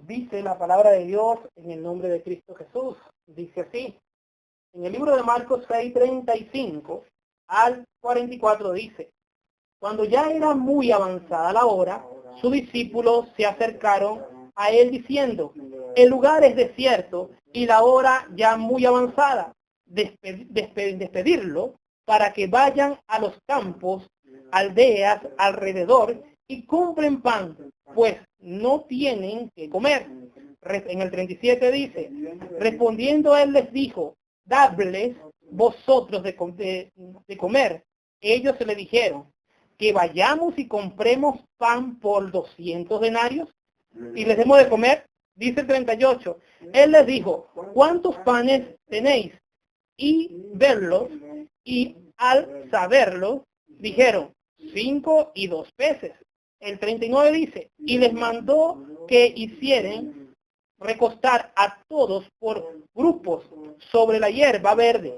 Dice la palabra de Dios en el nombre de Cristo Jesús. Dice así. En el libro de Marcos 6:35 al 44 dice: Cuando ya era muy avanzada la hora, sus discípulos se acercaron a él diciendo: el lugar es desierto y la hora ya muy avanzada. Despedirlo para que vayan a los campos, aldeas alrededor y compren pan, pues no tienen que comer. En el 37 dice: respondiendo él les dijo: dadles vosotros de comer. Ellos se le dijeron: que vayamos y compremos pan por 200 denarios y les demos de comer. Dice el 38, él les dijo: ¿cuántos panes tenéis? Y verlos, y al saberlo, dijeron: 5 y 2 peces. El 39 dice: y les mandó que hicieran recostar a todos por grupos sobre la hierba verde.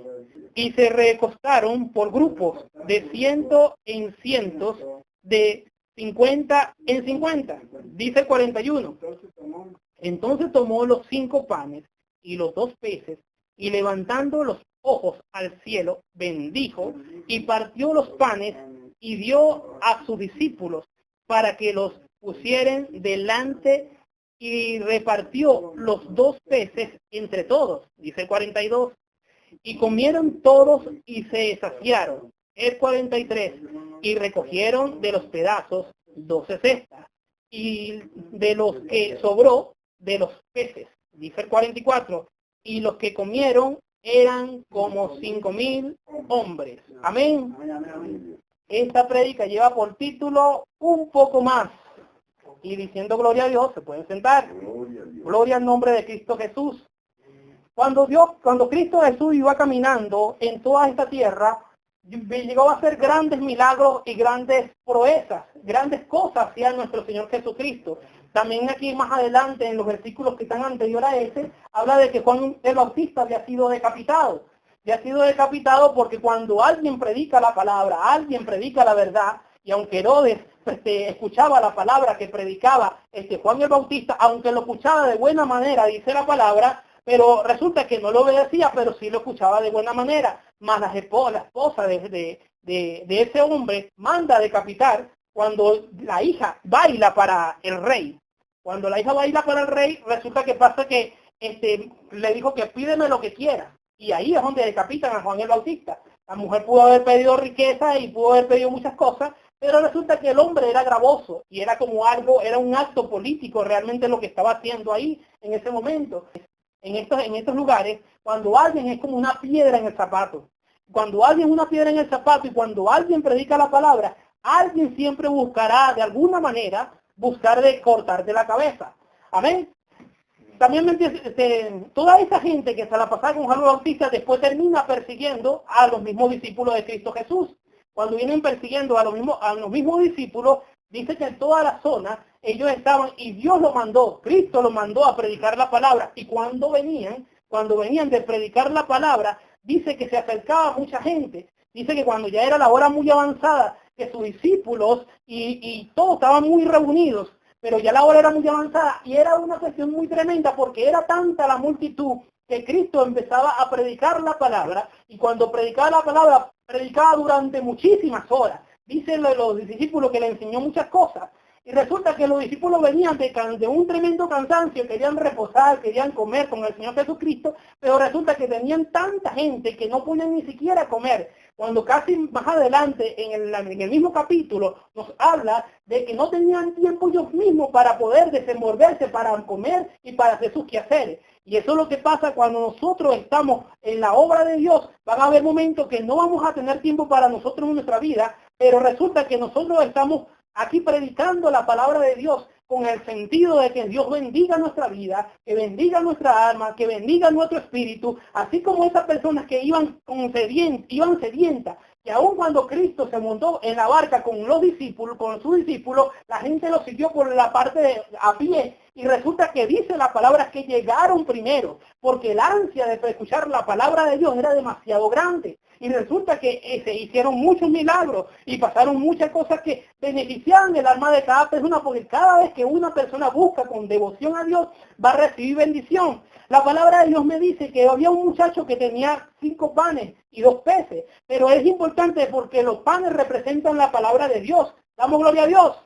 Y se recostaron por grupos de 100 en cientos, de 50 en 50. Dice el 41. Entonces tomó los 5 panes y los 2 peces, y levantando los ojos al cielo, bendijo y partió los panes y dio a sus discípulos para que los pusieran delante, y repartió los 2 peces entre todos. Dice el 42. Y comieron todos y se saciaron. El 43. Y recogieron de los pedazos 12 cestas, y de los que sobró de los peces. Dice el 44. Y los que comieron eran como 5,000 hombres. Amén. Esta prédica lleva por título Un poco más. Y diciendo gloria a Dios, se pueden sentar. Gloria al nombre de Cristo Jesús. Cuando Cristo Jesús iba caminando en toda esta tierra, llegó a hacer grandes milagros y grandes proezas, grandes cosas hacía nuestro Señor Jesucristo. También aquí más adelante, en los versículos que están anterior a ese, habla de que Juan el Bautista había sido decapitado. Y ha sido decapitado porque cuando alguien predica la palabra, alguien predica la verdad, y aunque Herodes escuchaba la palabra que predicaba Juan el Bautista, aunque lo escuchaba de buena manera, dice la palabra, pero resulta que no lo obedecía, pero sí lo escuchaba de buena manera. Más la esposa de ese hombre manda a decapitar cuando la hija baila para el rey. Cuando la hija baila para el rey, resulta que pasa que le dijo que pídeme lo que quiera. Y ahí es donde decapitan a Juan el Bautista. La mujer pudo haber pedido riqueza y pudo haber pedido muchas cosas, pero resulta que el hombre era gravoso y era como algo, era un acto político realmente lo que estaba haciendo ahí en ese momento. En estos lugares, cuando alguien es como una piedra en el zapato, cuando alguien es una piedra en el zapato y cuando alguien predica la palabra, alguien siempre buscará de alguna manera buscar de cortarte la cabeza. Amén. También toda esa gente que se la pasaba con Juan el Bautista después termina persiguiendo a los mismos discípulos de Cristo Jesús. Cuando vienen persiguiendo a los mismos discípulos, dice que en toda la zona ellos estaban y Dios lo mandó, Cristo lo mandó a predicar la palabra. Y cuando venían de predicar la palabra, dice que se acercaba mucha gente. Dice que cuando ya era la hora muy avanzada, que sus discípulos y todos estaban muy reunidos, pero ya la hora era muy avanzada y era una cuestión muy tremenda porque era tanta la multitud que Cristo empezaba a predicar la palabra, y cuando predicaba la palabra, predicaba durante muchísimas horas. Dicen los discípulos que le enseñó muchas cosas. Y resulta que los discípulos venían de un tremendo cansancio, querían reposar, querían comer con el Señor Jesucristo, pero resulta que tenían tanta gente que no podían ni siquiera comer. Cuando casi más adelante, en el mismo capítulo, nos habla de que no tenían tiempo ellos mismos para poder desenvolverse, para comer y para hacer sus quehaceres. Y eso es lo que pasa cuando nosotros estamos en la obra de Dios. Van a haber momentos que no vamos a tener tiempo para nosotros en nuestra vida, pero resulta que nosotros estamos aquí predicando la palabra de Dios con el sentido de que Dios bendiga nuestra vida, que bendiga nuestra alma, que bendiga nuestro espíritu, así como esas personas que iban sedientas, que aun cuando Cristo se montó en la barca con sus discípulos, la gente lo siguió por la parte a pie Y resulta que dice la palabra que llegaron primero, porque el ansia de escuchar la palabra de Dios era demasiado grande. Y resulta que se hicieron muchos milagros y pasaron muchas cosas que beneficiaban el alma de cada persona, porque cada vez que una persona busca con devoción a Dios, va a recibir bendición. La palabra de Dios me dice que había un muchacho que tenía 5 panes y 2 peces, pero es importante porque los panes representan la palabra de Dios. Damos gloria a Dios.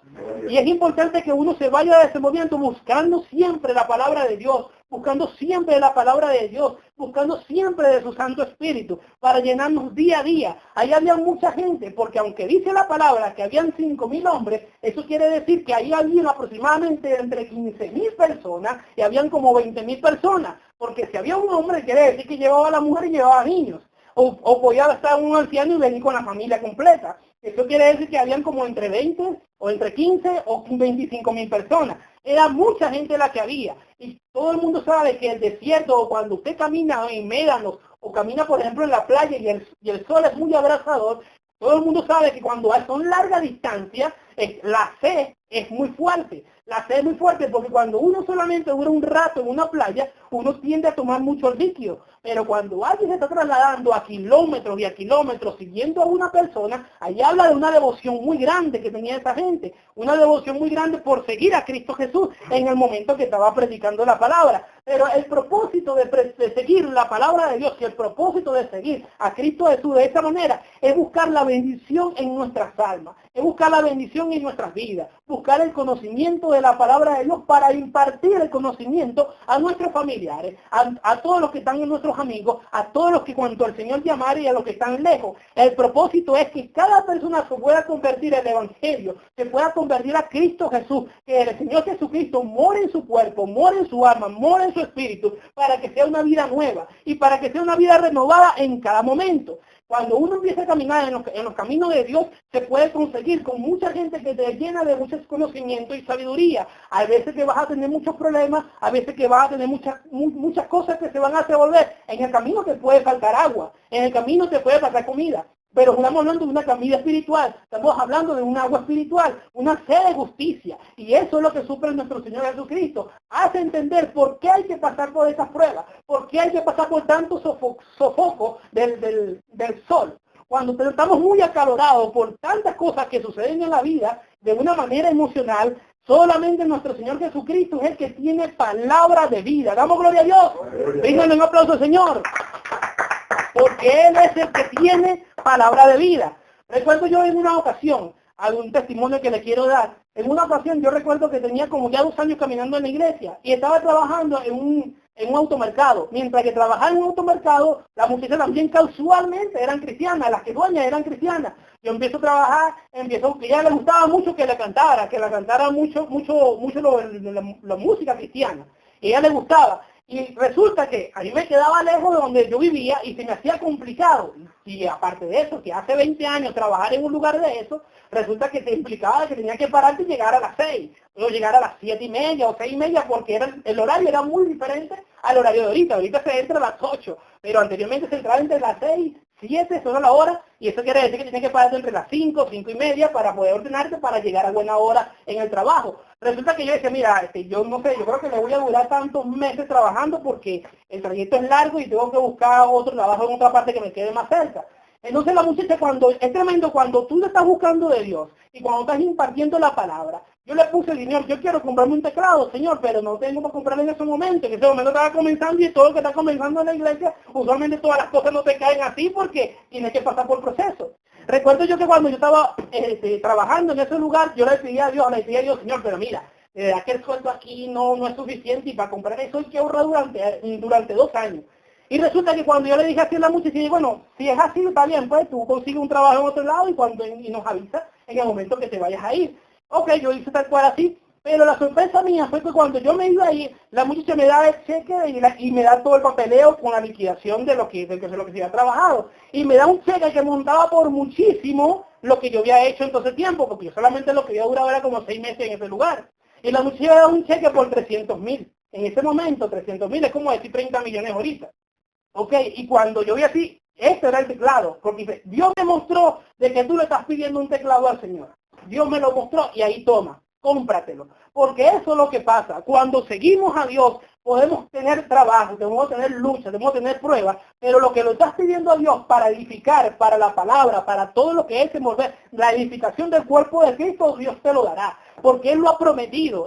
Y es importante que uno se vaya de ese movimiento buscando siempre la palabra de Dios, buscando siempre la palabra de Dios, buscando siempre de su Santo Espíritu, para llenarnos día a día. Ahí había mucha gente, porque aunque dice la palabra que habían 5,000 hombres, eso quiere decir que ahí habían aproximadamente entre 15,000 personas y habían como 20,000 personas. Porque si había un hombre, quiere decir que llevaba a la mujer y llevaba a niños. O podía estar un anciano y venir con la familia completa. Eso quiere decir que habían como entre 20 o entre 15 o 25,000 personas. Era mucha gente la que había. Y todo el mundo sabe que el desierto, o cuando usted camina en médanos, o camina por ejemplo en la playa y el sol es muy abrasador, todo el mundo sabe que cuando son largas distancias, la sed es muy fuerte. La sed es muy fuerte porque cuando uno solamente dura un rato en una playa, uno tiende a tomar mucho líquido. Pero cuando alguien se está trasladando a kilómetros y a kilómetros siguiendo a una persona, ahí habla de una devoción muy grande que tenía esa gente. Una devoción muy grande por seguir a Cristo Jesús en el momento que estaba predicando la palabra. Pero el propósito de seguir la palabra de Dios y el propósito de seguir a Cristo Jesús de esa manera es buscar la bendición en nuestras almas, es buscar la bendición en nuestras vidas, buscar el conocimiento de la palabra de Dios para impartir el conocimiento a nuestros familiares, a todos los que están en nuestros amigos, a todos los que cuanto el Señor llamare y a los que están lejos. El propósito es que cada persona se pueda convertir en el Evangelio, se pueda convertir a Cristo Jesús, que el Señor Jesucristo more en su cuerpo, more en su alma, more en su espíritu, para que sea una vida nueva y para que sea una vida renovada en cada momento. Cuando uno empieza a caminar en los caminos de Dios, se puede conseguir con mucha gente que te llena de muchos conocimientos y sabiduría. Hay veces que vas a tener muchos problemas, a veces que vas a tener muchas cosas que se van a resolver. En el camino te puede faltar agua, en el camino te puede faltar comida. Pero estamos hablando de una comida espiritual, estamos hablando de un agua espiritual, una sed de justicia. Y eso es lo que suple nuestro Señor Jesucristo. Hace entender por qué hay que pasar por esas pruebas, por qué hay que pasar por tanto sofoco del sol. Cuando estamos muy acalorados por tantas cosas que suceden en la vida, de una manera emocional, solamente nuestro Señor Jesucristo es el que tiene palabra de vida. Damos gloria a Dios. Díganle un aplauso al Señor. Porque Él es el que tiene palabra de vida. Recuerdo yo en una ocasión, algún testimonio que le quiero dar. En una ocasión yo recuerdo que tenía como ya 2 años caminando en la iglesia y estaba trabajando en un automercado. Mientras que trabajaba en un automercado, las muchachas también casualmente eran cristianas, las que dueñas eran cristianas. Yo empiezo a trabajar, que a ella le gustaba mucho que la cantara mucho la música cristiana. Y a ella le gustaba. Y resulta que a mí me quedaba lejos de donde yo vivía y se me hacía complicado. Y aparte de eso, que hace 20 años trabajar en un lugar de eso, resulta que te implicaba que tenía que pararte y llegar a las 6. O llegar a las 7:30 o 6:30 porque el horario era muy diferente al horario de ahorita. Ahorita se entra a las 8, pero anteriormente se entraba entre las 6, 7, son la hora, y eso quiere decir que tienes que pararte entre las 5, 5:30 para poder ordenarte para llegar a buena hora en el trabajo. Resulta que yo decía, mira, yo no sé, yo creo que me voy a durar tantos meses trabajando porque el trayecto es largo y tengo que buscar otro trabajo en otra parte que me quede más cerca. Entonces la muchacha, es tremendo cuando tú le estás buscando de Dios y cuando estás impartiendo la palabra. Yo le puse, Señor, yo quiero comprarme un teclado, Señor, pero no tengo para comprarle en ese momento. En ese momento estaba comenzando y todo lo que está comenzando en la iglesia, usualmente todas las cosas no te caen así porque tienes que pasar por proceso. Recuerdo yo que cuando yo estaba trabajando en ese lugar, yo le pedía a Dios, Señor, pero mira, aquel sueldo aquí no es suficiente y para comprar eso hay que ahorrar durante 2 años. Y resulta que cuando yo le dije así a la muchacha, y bueno, si es así, está bien, pues tú consigues un trabajo en otro lado y nos avisas en el momento que te vayas a ir. Ok, yo hice tal cual así, pero la sorpresa mía fue que cuando yo me iba a ir, la muchacha me da el cheque y me da todo el papeleo con la liquidación de lo que se había trabajado. Y me da un cheque que montaba por muchísimo lo que yo había hecho en todo ese tiempo, porque yo solamente lo que había durado era como 6 meses en ese lugar. Y la muchacha me da un cheque por 300,000. En ese momento, 300,000 es como decir 30 millones ahorita. Ok, y cuando yo vi así, este era el teclado, porque Dios me mostró de que tú le estás pidiendo un teclado al Señor. Dios me lo mostró y ahí toma, cómpratelo. porque eso es lo que pasa. Cuando seguimos a Dios, podemos tener trabajo, podemos tener lucha, podemos tener pruebas, pero lo que lo estás pidiendo a Dios para edificar, para la palabra, para todo lo que es envolver, la edificación del cuerpo de Cristo, Dios te lo dará, porque Él lo ha prometido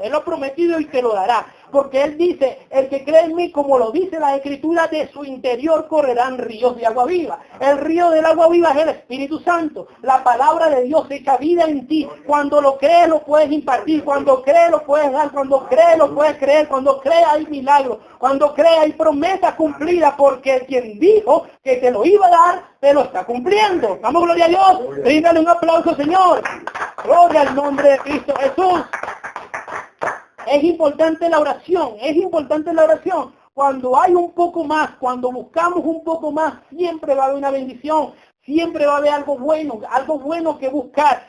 y te lo dará, porque Él dice, el que cree en mí, como lo dice la Escritura, de su interior correrán ríos de agua viva. El río del agua viva es el Espíritu Santo, la palabra de Dios echa vida en ti. Cuando lo crees, lo puedes impartir, cuando crees, lo puedes dar, cuando crees, lo puedes creer, cuando crees, hay milagros, cuando crees, hay promesa cumplida, porque quien dijo que te lo iba a dar, te lo está cumpliendo. Vamos, gloria a Dios. Bríndale un aplauso, Señor. Gloria al nombre de Cristo Jesús. Es importante la oración, es importante la oración. Cuando hay un poco más, cuando buscamos un poco más, siempre va a haber una bendición, siempre va a haber algo bueno que buscar,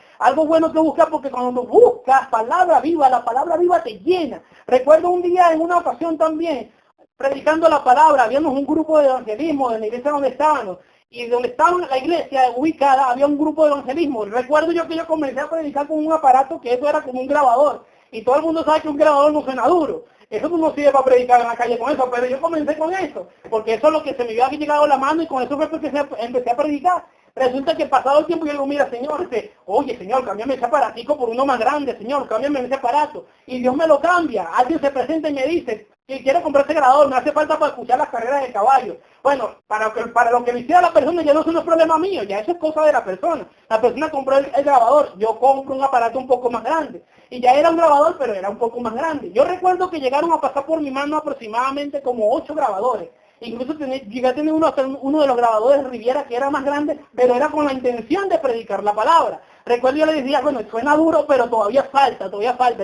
porque cuando buscas palabra viva, la palabra viva te llena. Recuerdo un día en una ocasión también, predicando la palabra, habíamos un grupo de evangelismo en la iglesia donde estábamos, y donde estaba la iglesia ubicada había un grupo de evangelismo. Recuerdo yo que yo comencé a predicar con un aparato que eso era como un grabador. Y todo el mundo sabe que un grabador no suena duro. Eso no sirve para predicar en la calle con eso, pero yo comencé con eso, porque eso es lo que se me había llegado a la mano y con eso fue que empecé a predicar. Resulta que pasado el tiempo yo digo, mira, Señor, oye, Señor, cámbiame ese aparatico por uno más grande, Señor, cámbiame ese aparato. Y Dios me lo cambia. Alguien se presenta y me dice que quiere comprar ese grabador, me hace falta para escuchar las carreras de caballo. Bueno, para lo que me hiciera la persona ya no es un problema mío, ya eso es cosa de la persona. La persona compró el grabador, yo compro un aparato un poco más grande. Y ya era un grabador, pero era un poco más grande. Yo recuerdo que llegaron a pasar por mi mano aproximadamente como 8 grabadores. Incluso llegué a tener uno de los grabadores de Riviera que era más grande, pero era con la intención de predicar la palabra. Recuerdo yo le decía, bueno, suena duro, pero todavía falta.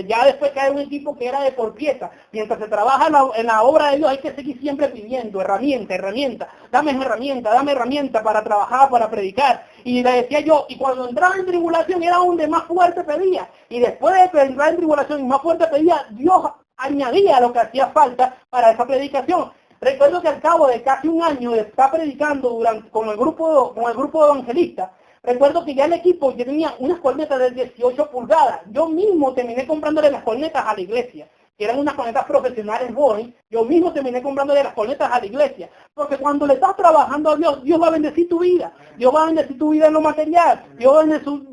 Ya después cae un equipo que era de por pieza. Mientras se trabaja en la obra de Dios hay que seguir siempre pidiendo herramienta. Dame herramienta para trabajar, para predicar. Y le decía yo, y cuando entraba en tribulación era donde más fuerte pedía. Y después de entrar en tribulación y más fuerte pedía, Dios añadía lo que hacía falta para esa predicación. Recuerdo que al cabo de casi un año de estar predicando con el grupo de evangelistas, recuerdo que ya el equipo ya tenía unas cornetas de 18 pulgadas. Yo mismo terminé comprándole las cornetas a la iglesia, que eran unas cornetas profesionales Boeing. Yo mismo terminé comprándole las cornetas a la iglesia. Porque cuando le estás trabajando a Dios, Dios va a bendecir tu vida. Dios va a bendecir tu vida en lo material. Dios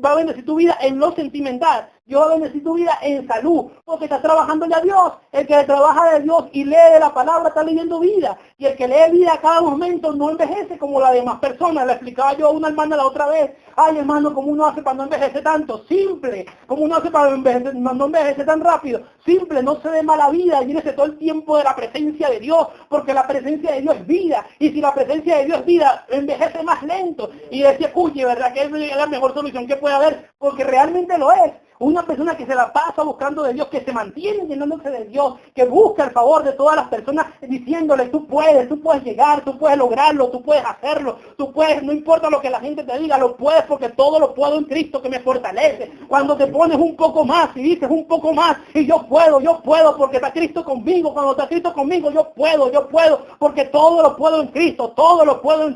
va a bendecir tu vida en lo sentimental. Dios va a bendecir tu vida en salud, porque estás trabajándole a Dios. El que trabaja de Dios y lee de la palabra está leyendo vida. Y el que lee vida a cada momento no envejece como las demás personas. Le explicaba yo a una hermana la otra vez. Ay, hermano, ¿cómo uno hace para no envejecer tanto? Simple. ¿Cómo uno hace para no envejecer tan rápido? Simple, no se dé mala vida. Llénese todo el tiempo de la presencia de Dios, porque la presencia de Dios es vida. Y si la presencia de Dios es vida, envejece más lento. Y decía, cuye, ¿verdad? Que es la mejor solución que puede haber, porque realmente lo es. Una persona que se la pasa buscando de Dios, que se mantiene llenándose de Dios, que busca el favor de todas las personas, diciéndole, tú puedes llegar, tú puedes lograrlo, tú puedes hacerlo, tú puedes, no importa lo que la gente te diga, lo puedes porque todo lo puedo en Cristo que me fortalece. Cuando te pones un poco más y dices un poco más, y yo puedo porque está Cristo conmigo. Cuando está Cristo conmigo, yo puedo porque todo lo puedo en Cristo, todo lo puedo en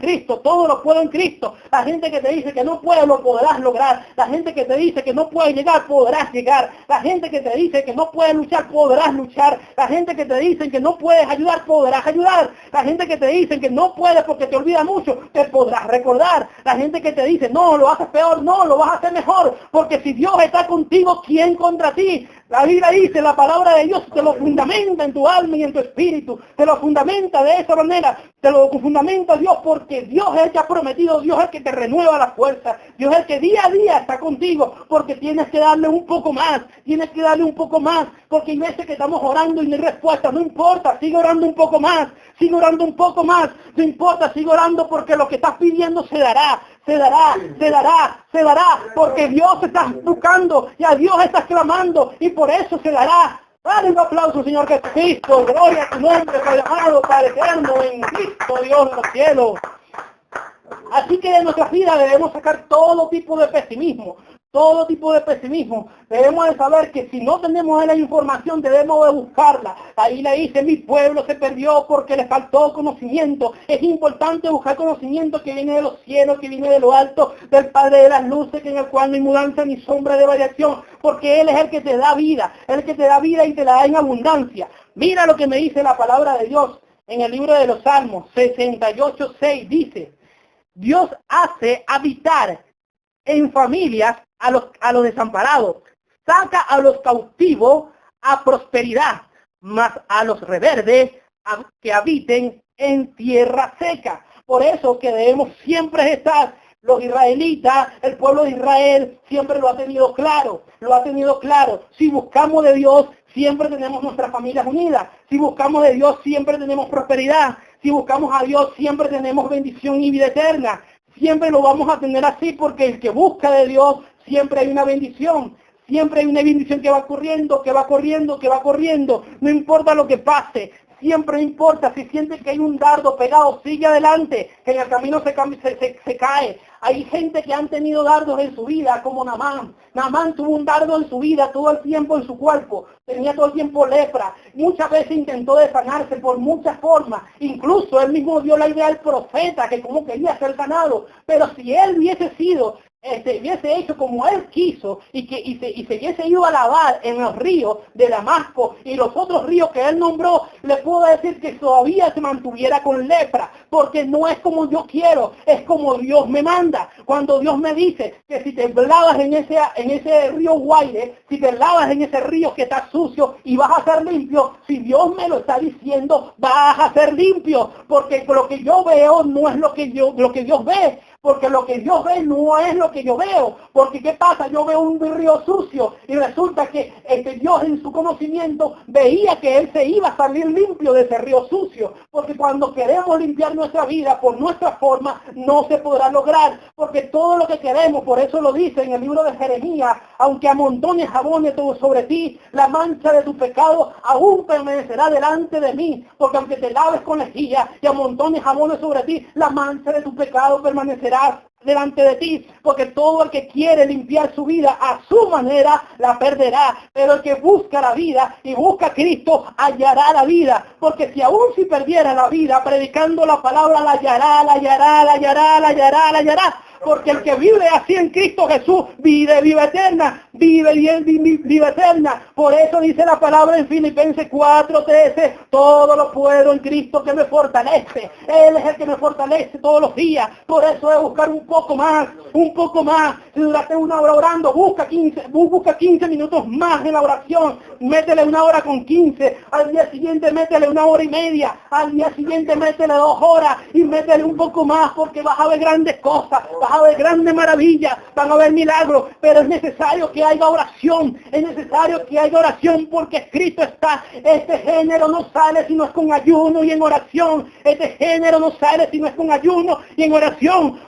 Cristo. La gente que te dice que no puedes, lo podrás lograr. La gente que te dice que no puedes llegar, podrás llegar. La gente que te dice que no puedes luchar, podrás luchar. La gente que te dice que no puedes ayudar, podrás ayudar. La gente que te dice que no puedes porque te olvida mucho, te podrás recordar. La gente que te dice, no, lo haces peor, no, lo vas a hacer mejor, porque si Dios está contigo, ¿quién contra ti? La Biblia dice, la palabra de Dios te lo fundamenta en tu alma y en tu espíritu, te lo fundamenta de esa manera, te lo fundamenta Dios, porque Dios es el que ha prometido, Dios es el que te renueva la fuerza, Dios es el que día a día está contigo, porque tienes que darle un poco más, porque hay veces que estamos orando y no hay respuesta, no importa, sigue orando un poco más, no importa, sigue orando porque lo que estás pidiendo se dará, porque Dios está buscando y a Dios estás clamando y por eso se dará. Dale un aplauso, Señor Jesucristo, gloria a tu nombre, Padre amado, Padre eterno, en Cristo, Dios de los cielos. Así que de nuestras vidas debemos sacar todo tipo de pesimismo, todo tipo de pesimismo. Debemos de saber que si no tenemos la información, debemos de buscarla. Ahí le dice, mi pueblo se perdió porque le faltó conocimiento. Es importante buscar conocimiento que viene de los cielos, que viene de lo alto, del Padre de las luces, que en el cual no hay mudanza ni sombra de variación, porque Él es el que te da vida, el que te da vida y te la da en abundancia. Mira lo que me dice la palabra de Dios en el libro de los Salmos 68:6, dice, Dios hace habitar en familias a los desamparados, saca a los cautivos a prosperidad, mas a los rebeldes que habiten en tierra seca. Por eso que debemos siempre estar, los israelitas, el pueblo de Israel siempre lo ha tenido claro, Si buscamos de Dios, siempre tenemos nuestras familias unidas. Si buscamos de Dios, siempre tenemos prosperidad. Si buscamos a Dios, siempre tenemos bendición y vida eterna. Siempre lo vamos a tener así porque el que busca de Dios, siempre hay una bendición. Siempre hay una bendición que va corriendo, que va corriendo, que va corriendo. No importa lo que pase. Siempre importa, si sientes que hay un dardo pegado, sigue adelante, que en el camino se cae. Hay gente que han tenido dardos en su vida, como Naamán. Naamán tuvo un dardo en su vida todo el tiempo en su cuerpo. Tenía todo el tiempo lepra. Muchas veces intentó de sanarse por muchas formas. Incluso él mismo dio la idea al profeta que como quería ser sanado. Pero si él hubiese sido hubiese hecho como él quiso y se hubiese ido a lavar en los ríos de Damasco y los otros ríos que él nombró, le puedo decir que todavía se mantuviera con lepra, porque no es como yo quiero, es como Dios me manda. Cuando Dios me dice que si te lavas en ese río Guaire, si te lavas en ese río que está sucio y vas a ser limpio, si Dios me lo está diciendo, vas a ser limpio, porque lo que yo veo no es lo que Dios ve. Porque lo que Dios ve no es lo que yo veo. Porque ¿qué pasa? Yo veo un río sucio y resulta que Dios en su conocimiento veía que Él se iba a salir limpio de ese río sucio. Porque cuando queremos limpiar nuestra vida por nuestra forma, no se podrá lograr. Porque todo lo que queremos, por eso lo dice en el libro de Jeremías, aunque amontones jabones sobre ti, la mancha de tu pecado aún permanecerá delante de mí. Porque aunque te laves con lejía y amontones jabones sobre ti, la mancha de tu pecado permanecerá delante de ti, porque todo el que quiere limpiar su vida a su manera la perderá, pero el que busca la vida y busca a Cristo hallará la vida, porque si perdiera la vida predicando la palabra la hallará, porque el que vive así en Cristo Jesús vive vida eterna, vive vida eterna. Por eso dice la palabra en Filipenses 4:13, todo lo puedo en Cristo que me fortalece. Él es el que me fortalece todos los días. Por eso es buscar un poco más. Si duraste una hora orando, busca 15 minutos más en la oración. Métele 1 hora con 15. Al día siguiente métele 1 hora y media. Al día siguiente métele 2 horas y métele un poco más, porque vas a ver grandes cosas. Vas a ver grandes maravillas, van a ver milagros, pero es necesario que haya oración, porque escrito está, este género no sale si no es con ayuno y en oración,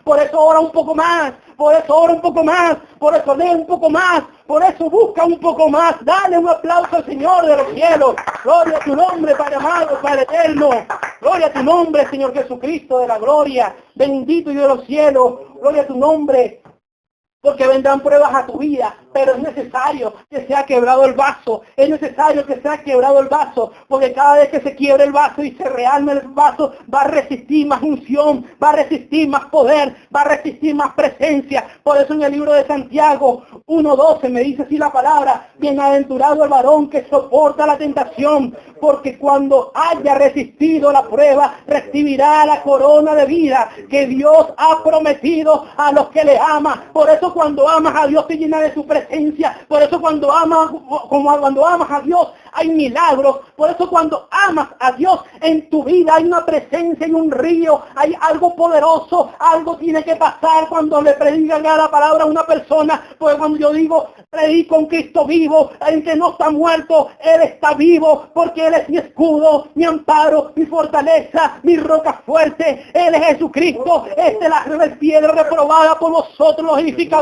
por eso ora un poco más, por eso lee un poco más, por eso busca un poco más. Dale un aplauso al Señor de los cielos. Gloria a tu nombre, Padre amado, Padre eterno. Gloria a tu nombre, Señor Jesucristo de la gloria. Bendito y de los cielos. Gloria a tu nombre. Porque vendrán pruebas a tu vida, pero es necesario que sea quebrado el vaso. Porque cada vez que se quiebre el vaso y se rearme el vaso, va a resistir más unción, va a resistir más poder, va a resistir más presencia. Por eso en el libro de Santiago 1:12 me dice así la palabra: bienaventurado el varón que soporta la tentación, porque cuando haya resistido la prueba, recibirá la corona de vida que Dios ha prometido a los que le aman. Por eso cuando amas a Dios te llena de su presencia. Por eso cuando amas a Dios hay milagros. Por eso cuando amas a Dios en tu vida hay una presencia, hay un río, hay algo poderoso. Algo tiene que pasar cuando le predican la palabra a una persona. Porque cuando yo digo predico un Cristo vivo, el que no está muerto, Él está vivo, porque Él es mi escudo, mi amparo, mi fortaleza, mi roca fuerte. Él es Jesucristo. Esta es la piedra reprobada por vosotros los edificadores,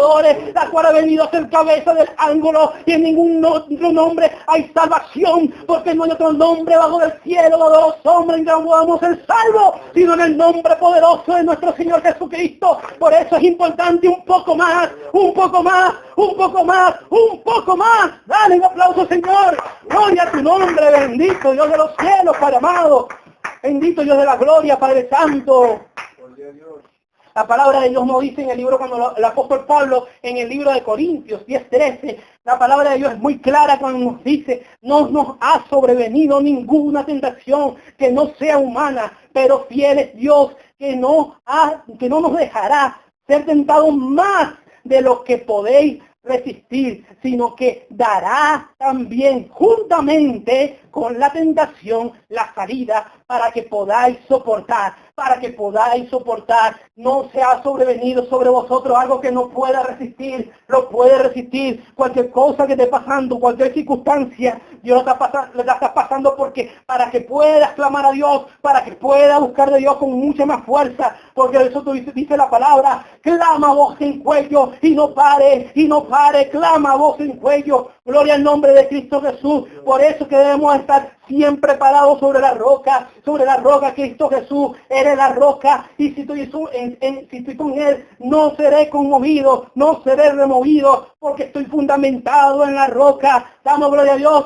la cual ha venido a ser cabeza del ángulo, y en ningún otro nombre hay salvación, porque no hay otro otro nombre bajo el cielo de los hombres en que podamos ser salvos, sino en el nombre poderoso de nuestro Señor Jesucristo. Por eso es importante un poco más, un poco más, un poco más, un poco más. Dale un aplauso, Señor. Gloria a tu nombre, bendito Dios de los cielos, Padre amado. Bendito Dios de la gloria, Padre Santo. La palabra de Dios nos dice en el libro, cuando el apóstol Pablo, en el libro de Corintios 10:13, la palabra de Dios es muy clara cuando nos dice: no nos ha sobrevenido ninguna tentación que no sea humana, pero fiel es Dios, que no nos dejará ser tentados más de lo que podéis resistir, sino que dará también juntamente con la tentación la salida para que podáis soportar, No se ha sobrevenido sobre vosotros algo que no pueda resistir, lo puede resistir. Cualquier cosa que esté pasando, cualquier circunstancia, Dios la está pasando porque para que puedas clamar a Dios, para que puedas buscar de Dios con mucha más fuerza, porque eso dice la palabra: clama a voz en cuello y no pare, clama a voz en cuello. Gloria al nombre de Cristo Jesús. Por eso que debemos estar siempre parados sobre la roca, Cristo Jesús. Eres la roca, y si estoy con Él, no seré conmovido, no seré removido, porque estoy fundamentado en la roca. Damos gloria a Dios.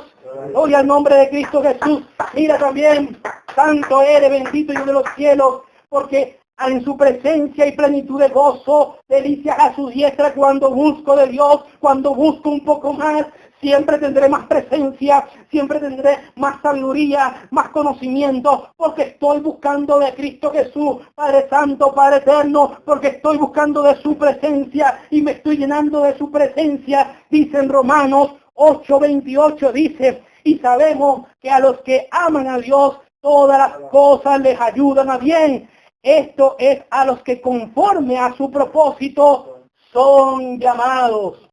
Gloria al nombre de Cristo Jesús. Mira también, santo eres, bendito Dios de los cielos, porque en su presencia y plenitud de gozo, delicias a su diestra. Cuando busco de Dios, cuando busco un poco más, siempre tendré más presencia, siempre tendré más sabiduría, más conocimiento, porque estoy buscando de Cristo Jesús, Padre Santo, Padre Eterno, porque estoy buscando de su presencia y me estoy llenando de su presencia. Dice en Romanos 8:28, dice: y sabemos que a los que aman a Dios, todas las cosas les ayudan a bien. Esto es a los que conforme a su propósito son llamados.